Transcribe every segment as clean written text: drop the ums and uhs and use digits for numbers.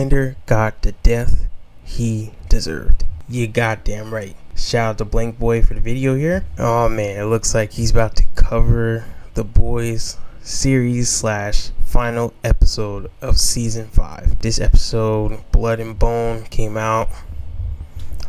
Homelander got the death he deserved. You goddamn right. Shout out to BlankBoy for the video here. Oh man, it looks like he's about to cover The Boys series / final episode of season 5. This episode, Blood and Bone, came out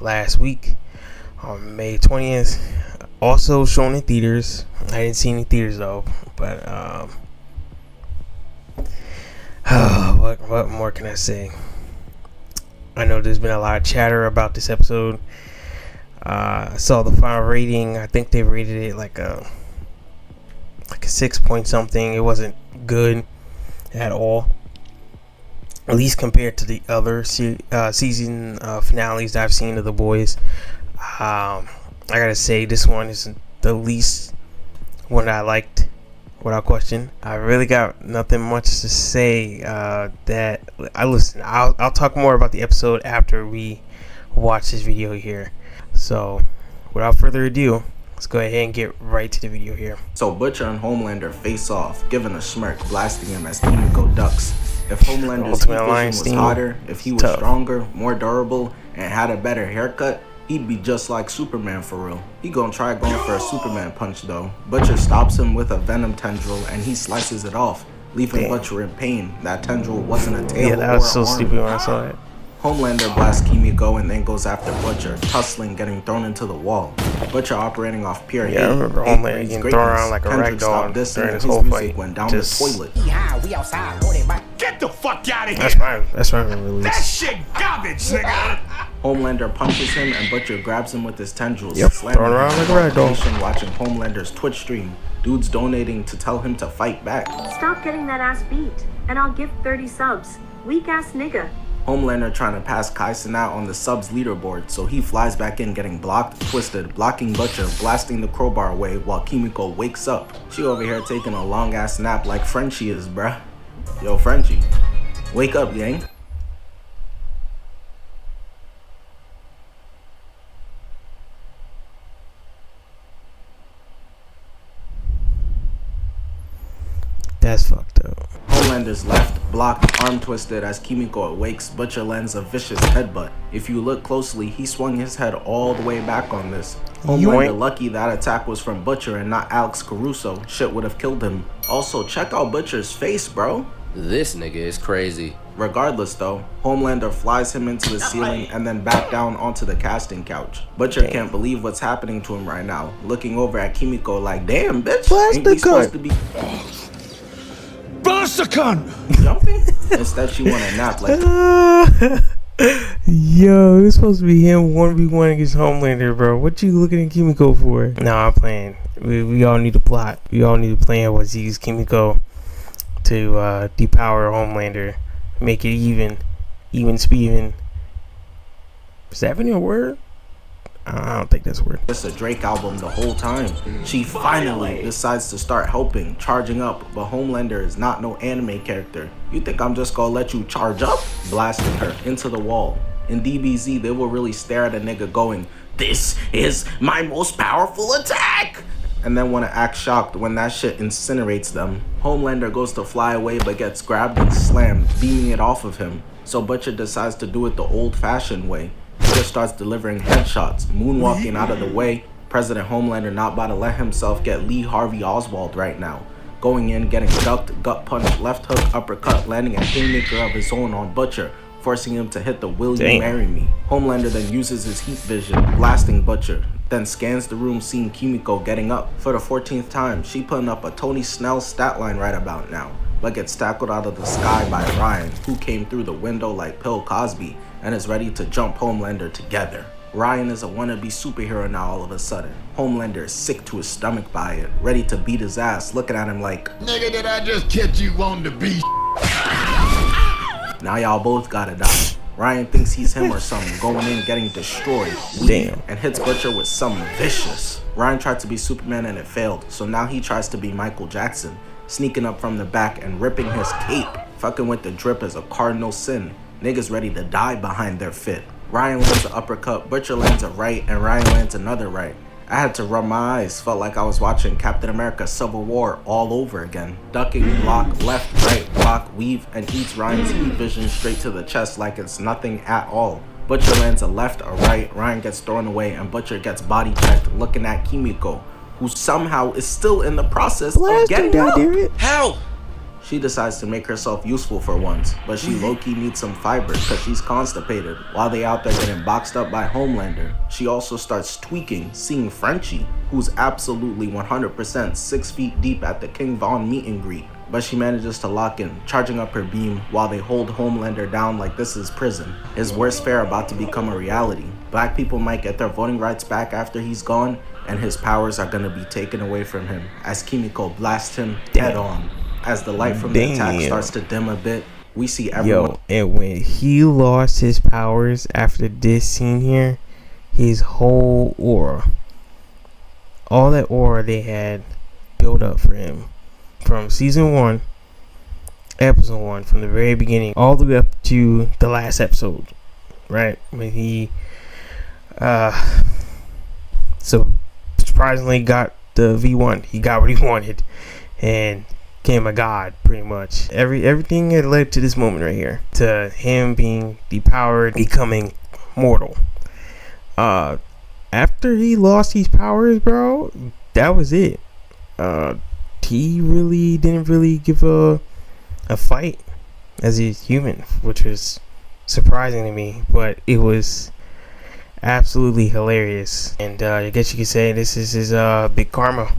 last week on May 20th. Also shown in theaters. I didn't see any theaters though, but what more can I say? I know there's been a lot of chatter about this episode. I saw the final rating. I think they rated it like a 6 point something. It wasn't good at all, at least compared to the other season finales that I've seen of The Boys. I gotta say, this one is the least one I liked, without question. I really got nothing much to say. I'll talk more about the episode after we watch this video here. So, without further ado, let's go ahead and get right to the video here. So Butcher and Homelander face off, giving a smirk, blasting him as Kimiko ducks. If Homelander's heat vision was hotter, if he was stronger, more durable, and had a better haircut, he'd be just like Superman for real. He gonna try going for a Superman punch though. Butcher stops him with a venom tendril and he slices it off, leaving Butcher in pain. That tendril wasn't a tail. Yeah, that was so stupid when I saw it. Homelander blasts Kimiko and then goes after Butcher, tussling, getting thrown into the wall. Butcher operating off pure hate. I remember Homelander getting thrown around like a rag doll during this whole fight. Went down the toilet. We outside. Get the fuck out of here. That's my release. That shit garbage, nigga. Homelander punches him and Butcher grabs him with his tendrils. Thrown around like a rag doll. Watching Homelander's Twitch stream. Dudes donating to tell him to fight back. Stop getting that ass beat, and I'll give 30 subs. Weak ass nigga. Homelander trying to pass Kaisen out on the subs leaderboard, so he flies back in getting blocked, twisted, blocking Butcher, blasting the crowbar away while Kimiko wakes up. She over here taking a long ass nap like Frenchie is, bruh. Yo, Frenchie, wake up, gang. That's fucked up. Homelander's left, blocked, arm twisted as Kimiko awakes. Butcher lands a vicious headbutt. If you look closely, he swung his head all the way back on this. Homelander lucky that attack was from Butcher and not Alex Caruso. Shit would have killed him. Also, check out Butcher's face, bro. This nigga is crazy. Regardless though, Homelander flies him into the ceiling and then back down onto the casting couch. Butcher can't believe what's happening to him right now, looking over at Kimiko like, damn bitch, ain't we supposed to be jumping? Instead she want a nap like yo, it's supposed to be him 1v1 against Homelander, bro. What you looking at Kimiko for? Nah, I'm playing. We all need a plot. We all need a plan. Was use Kimiko to depower Homelander, make it even Steven. Is that even a word? I don't think that's a word. It's a Drake album the whole time. She finally decides to start helping, charging up, but Homelander is not no anime character. You think I'm just gonna let you charge up? Blasting her into the wall. In DBZ, they will really stare at a nigga going, "This is my most powerful attack!" and then want to act shocked when that shit incinerates them. Homelander goes to fly away but gets grabbed and slammed, beaming it off of him. So Butcher decides to do it the old-fashioned way. He just starts delivering headshots, moonwalking out of the way. President Homelander not about to let himself get Lee Harvey Oswald right now. Going in, getting ducked, gut punch, left hook, uppercut, landing a haymaker of his own on Butcher, forcing him to hit the "Will you marry me?" Homelander then uses his heat vision, blasting Butcher, then scans the room seeing Kimiko getting up. For the 14th time, she putting up a Tony Snell stat line right about now, but gets tackled out of the sky by Ryan, who came through the window like Bill Cosby and is ready to jump Homelander together. Ryan is a wannabe superhero now all of a sudden. Homelander is sick to his stomach by it, ready to beat his ass, looking at him like, "Nigga, did I just catch you on the beat?" Now y'all both gotta die. Ryan thinks he's him or something, going in getting destroyed, and hits Butcher with something vicious. Ryan tried to be Superman and it failed, so now he tries to be Michael Jackson, sneaking up from the back and ripping his cape. Fucking with the drip is a cardinal sin. Niggas ready to die behind their fit. Ryan lands an uppercut, Butcher lands a right, and Ryan lands another right. I had to rub my eyes, felt like I was watching Captain America Civil War all over again. Ducking, block, left, right, block, weave, and eats Ryan's heat vision straight to the chest like it's nothing at all. Butcher lands a left or right, Ryan gets thrown away, and Butcher gets body checked looking at Kimiko, who somehow is still in the process of getting up. How? She decides to make herself useful for once, but she low-key needs some fiber because she's constipated. While they out there getting boxed up by Homelander, she also starts tweaking, seeing Frenchie, who's absolutely 100% 6 feet deep at the King Von meet and greet. But she manages to lock in, charging up her beam while they hold Homelander down like this is prison. His worst fear about to become a reality. Black people might get their voting rights back after he's gone, and his powers are gonna be taken away from him as Kimiko blasts him head on. As the light from the attack starts to dim a bit, we see everyone. And when he lost his powers after this scene here, his whole aura, all that aura they had built up for him from season 1, episode 1, from the very beginning, all the way up to the last episode, right? When he, so surprisingly got the V1. He got what he wanted, and became a god, pretty much. Everything had led to this moment right here, to him being depowered, becoming mortal. After he lost these powers, bro, that was it. He really didn't give a fight as a human, which was surprising to me, but it was absolutely hilarious. And I guess you could say this is his big karma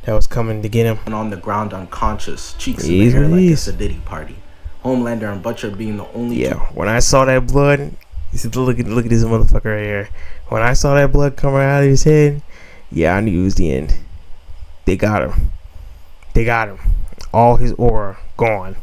that was coming to get him. And on the ground unconscious, cheeks in the air like it's a Diddy party. Homelander and Butcher being the only two. When I saw that blood, you said, look at this motherfucker right here. When I saw that blood coming out of his head, I knew it was the end. They got him. All his aura gone.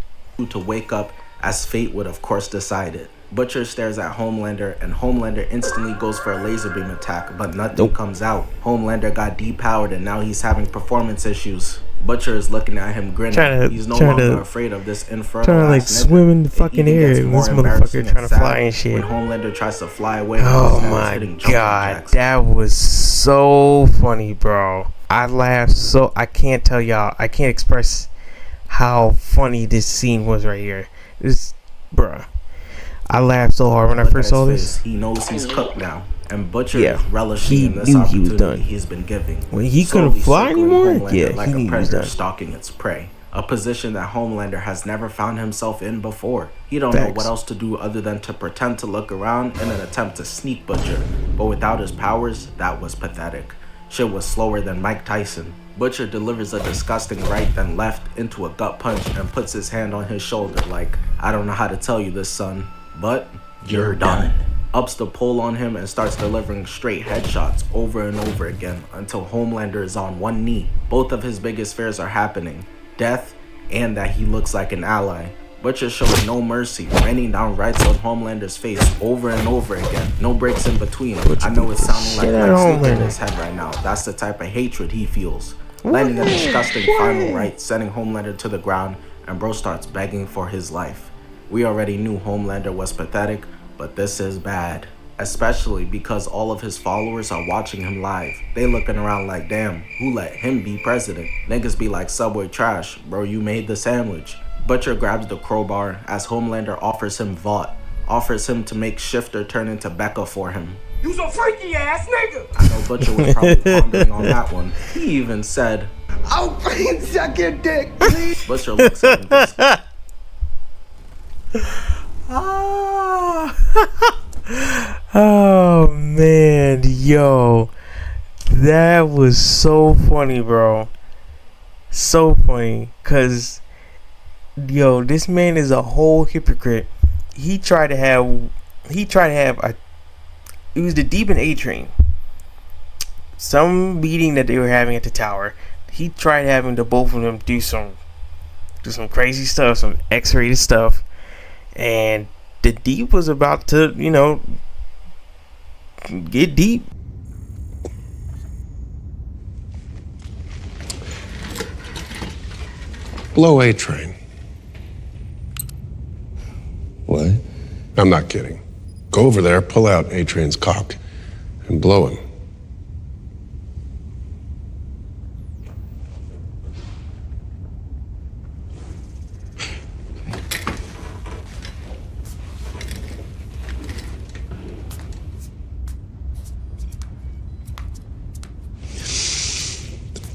To wake up as fate would of course decide it. Butcher stares at Homelander, and Homelander instantly goes for a laser beam attack, but nothing comes out. Homelander got depowered and now he's having performance issues. Butcher is looking at him grinning. He's no longer afraid of this infernal trying to swim in the fucking air. This motherfucker trying to fly and shit. When Homelander tries to fly away, oh my god, that was so funny, bro. I laughed so I can't tell y'all. I can't express how funny this scene was right here. Bruh. I laughed so hard when I first saw this. He knows he's cooked now, and Butcher is relishing in this opportunity he was done. He's been giving. When he couldn't fly anymore, like he knew he was done. Stalking its prey, a position that Homelander has never found himself in before. He don't know what else to do other than to pretend to look around in an attempt to sneak Butcher, but without his powers, that was pathetic. Shit was slower than Mike Tyson. Butcher delivers a disgusting right then left into a gut punch and puts his hand on his shoulder like, I don't know how to tell you this, son, but you're done. Ups the pull on him and starts delivering straight headshots over and over again until Homelander is on one knee. Both of his biggest fears are happening, death and that he looks like an ally. Butcher showing no mercy, raining down rights on Homelander's face over and over again. No breaks in between. I know it's sounding like sleep in his head right now. That's the type of hatred he feels. Landing a disgusting final right, sending Homelander to the ground, and bro starts begging for his life. We already knew Homelander was pathetic, but this is bad. Especially because all of his followers are watching him live. They looking around like, damn, who let him be president? Niggas be like, Subway trash, bro, you made the sandwich. Butcher grabs the crowbar as Homelander offers him Vought, offers him to make Shifter turn into Becca for him. You some freaky ass nigga! I know Butcher was probably pondering on that one. He even said, I'll suck your dick, please! Butcher looks at him this. Oh man, yo, that was so funny, bro. So funny, cause yo, this man is a whole hypocrite. He tried to have it was the Deep and A Train, some meeting that they were having at the tower. He tried having the both of them do some crazy stuff, some X-rated stuff, and the Deep was about to, get deep. Blow A Train. What? I'm not kidding. Go over there, pull out A Train's cock, and blow him.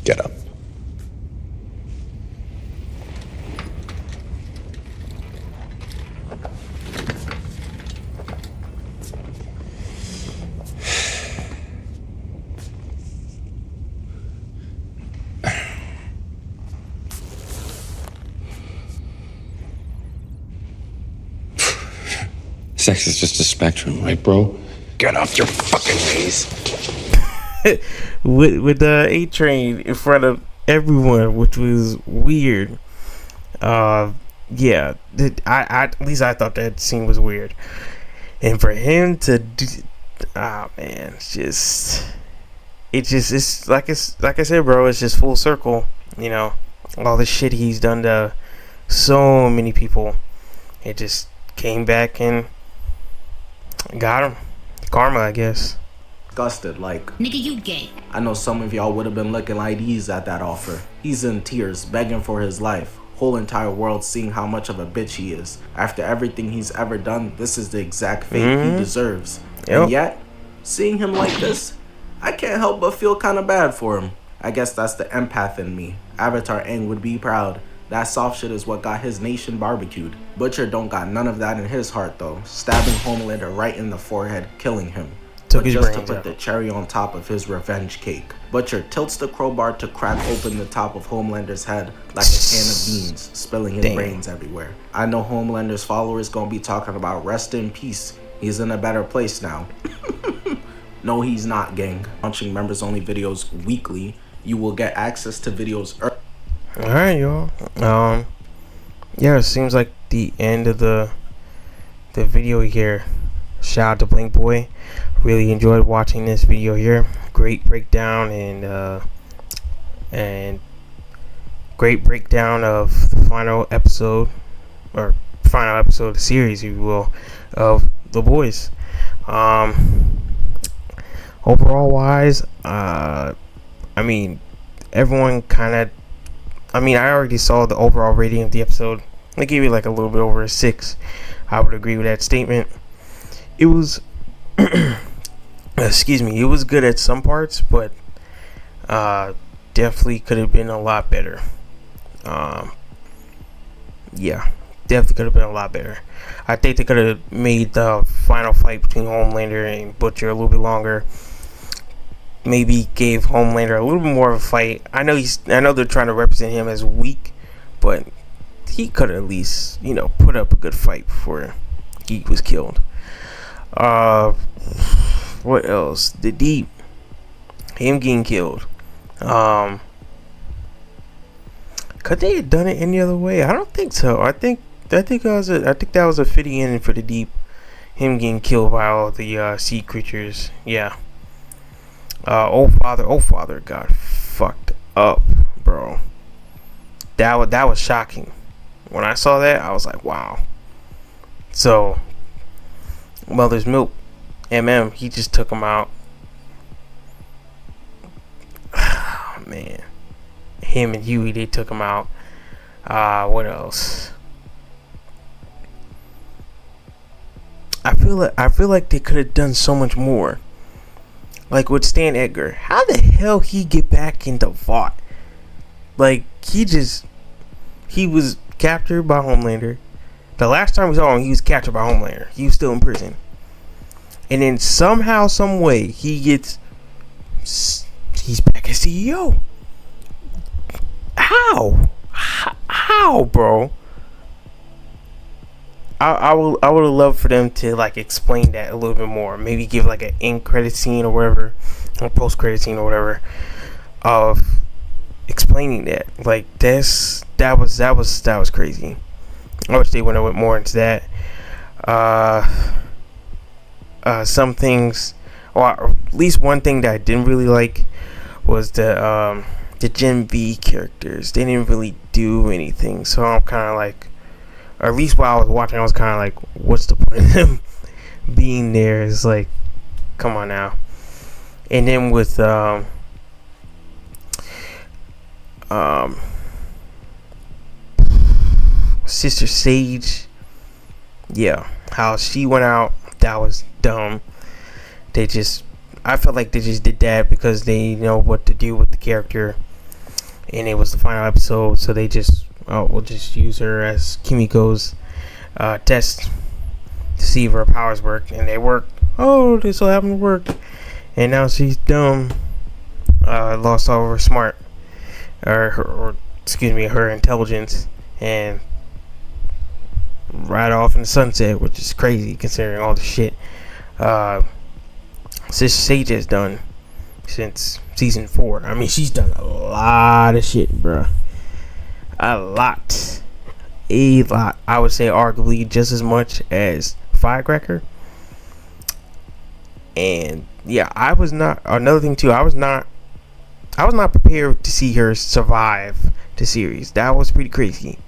Get up. Sex is just a spectrum, right, bro? Get off your fucking knees. with the A-Train in front of everyone, which was weird. Yeah, at least I thought that scene was weird. And for him to do, man, it's like I said, bro, it's just full circle. You know, all the shit he's done to so many people, it just came back and got him. Karma, I guess. Disgusted, like, nigga, you gay. I know some of y'all would have been looking like these at that offer. He's in tears, begging for his life. Whole entire world seeing how much of a bitch he is. After everything he's ever done, this is the exact fate he deserves. Yep. And yet, seeing him like this, I can't help but feel kind of bad for him. I guess that's the empath in me. Avatar Aang would be proud. That soft shit is what got his nation barbecued. Butcher don't got none of that in his heart though, stabbing Homelander right in the forehead, killing him. Took But his just to brains put out. the cherry on top of his revenge cake, Butcher tilts the crowbar to crack open the top of Homelander's head like a can of beans, spilling his Damn. brains everywhere. I know Homelander's followers gonna be talking about rest in peace. He's in a better place now. No, he's not, gang. Launching members only videos weekly. You will get access to videos early. Alright, y'all. Yeah, it seems like the end of the video here. Shout out to BlankBoy. Really enjoyed watching this video here. Great breakdown and great breakdown of the final episode of the series, if you will, of The Boys. Overall wise, I mean, everyone kind of, I already saw the overall rating of the episode. I gave it like a little bit over a 6. I would agree with that statement. It was excuse me, it was good at some parts, but definitely could have been a lot better. Yeah, definitely could have been a lot better. I think they could have made the final fight between Homelander and Butcher a little bit longer. Maybe gave Homelander a little bit more of a fight. I know they're trying to represent him as weak, but he could at least, put up a good fight before he was killed. What else? The Deep, him getting killed. Could they have done it any other way? I don't think so. I think that was a fitting ending for the Deep. Him getting killed by all the sea creatures. Yeah. Oh father got fucked up, bro. That was shocking. When I saw that, I was like, wow. So, Mother's Milk, he just took him out. Oh, man. Him and Huey, they took him out. What else? I feel like they could have done so much more. Like with Stan Edgar, how the hell he get back into Vought? Like he was captured by Homelander. The last time we saw him, he was captured by Homelander. He was still in prison, and then somehow, some way, he's back as CEO. How, bro? I would have loved for them to like explain that a little bit more. Maybe give like an end credit scene or whatever, or post credit scene or whatever, of explaining that. Like that was crazy. I wish they went more into that. Some things, or at least one thing that I didn't really like was the Gen V characters. They didn't really do anything, so I'm kind of like. Or at least while I was watching, I was kind of like, what's the point of them being there? It's like, come on now. And then with Sister Sage, yeah, how she went out, that was dumb. I felt like they just did that because they know what to do with the character. and it was the final episode, so they just we'll just use her as Kimiko's test to see if her powers work, and they worked. Oh, this so happened to work, and now she's dumb. Lost all of her smart, or excuse me, her intelligence, and right off in the sunset, which is crazy considering all the shit Sis Sage has done since season 4. I mean, she's done a lot of shit, bruh. A lot. I would say arguably just as much as Firecracker. And yeah, I was not prepared to see her survive the series. That was pretty crazy.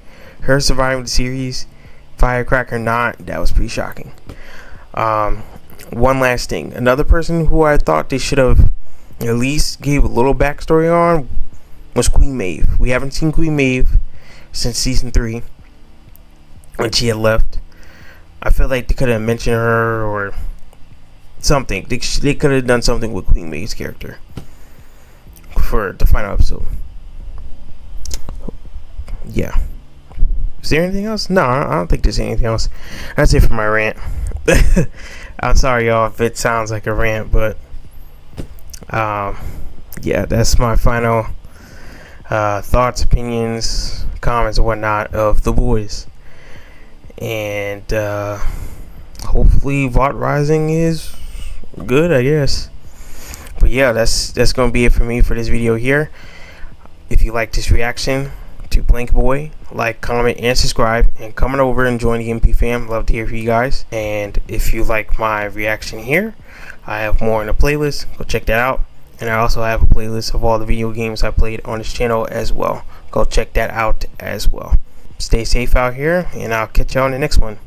Her surviving the series, Firecracker not, that was pretty shocking. One last thing. Another person who I thought they should have at least gave a little backstory on was Queen Maeve. We haven't seen Queen Maeve since season 3 when she had left. I feel like they could have mentioned her or something. They could have done something with Queen Maeve's character for the final episode. Yeah. Is there anything else? No, I don't think there's anything else. That's it for my rant. I'm sorry, y'all, if it sounds like a rant, but yeah, that's my final thoughts, opinions, comments, and whatnot of The Boys. And hopefully Vought Rising is good, I guess. But yeah, that's gonna be it for me for this video here. If you like this reaction to BlankBoy, like, comment, and subscribe, and come on over and join the MP fam. Love to hear from you guys. And if you like my reaction here, I have more in the playlist. Go check that out. And I also have a playlist of all the video games I played on this channel as well. Go check that out as well. Stay safe out here, and I'll catch y'all on the next one.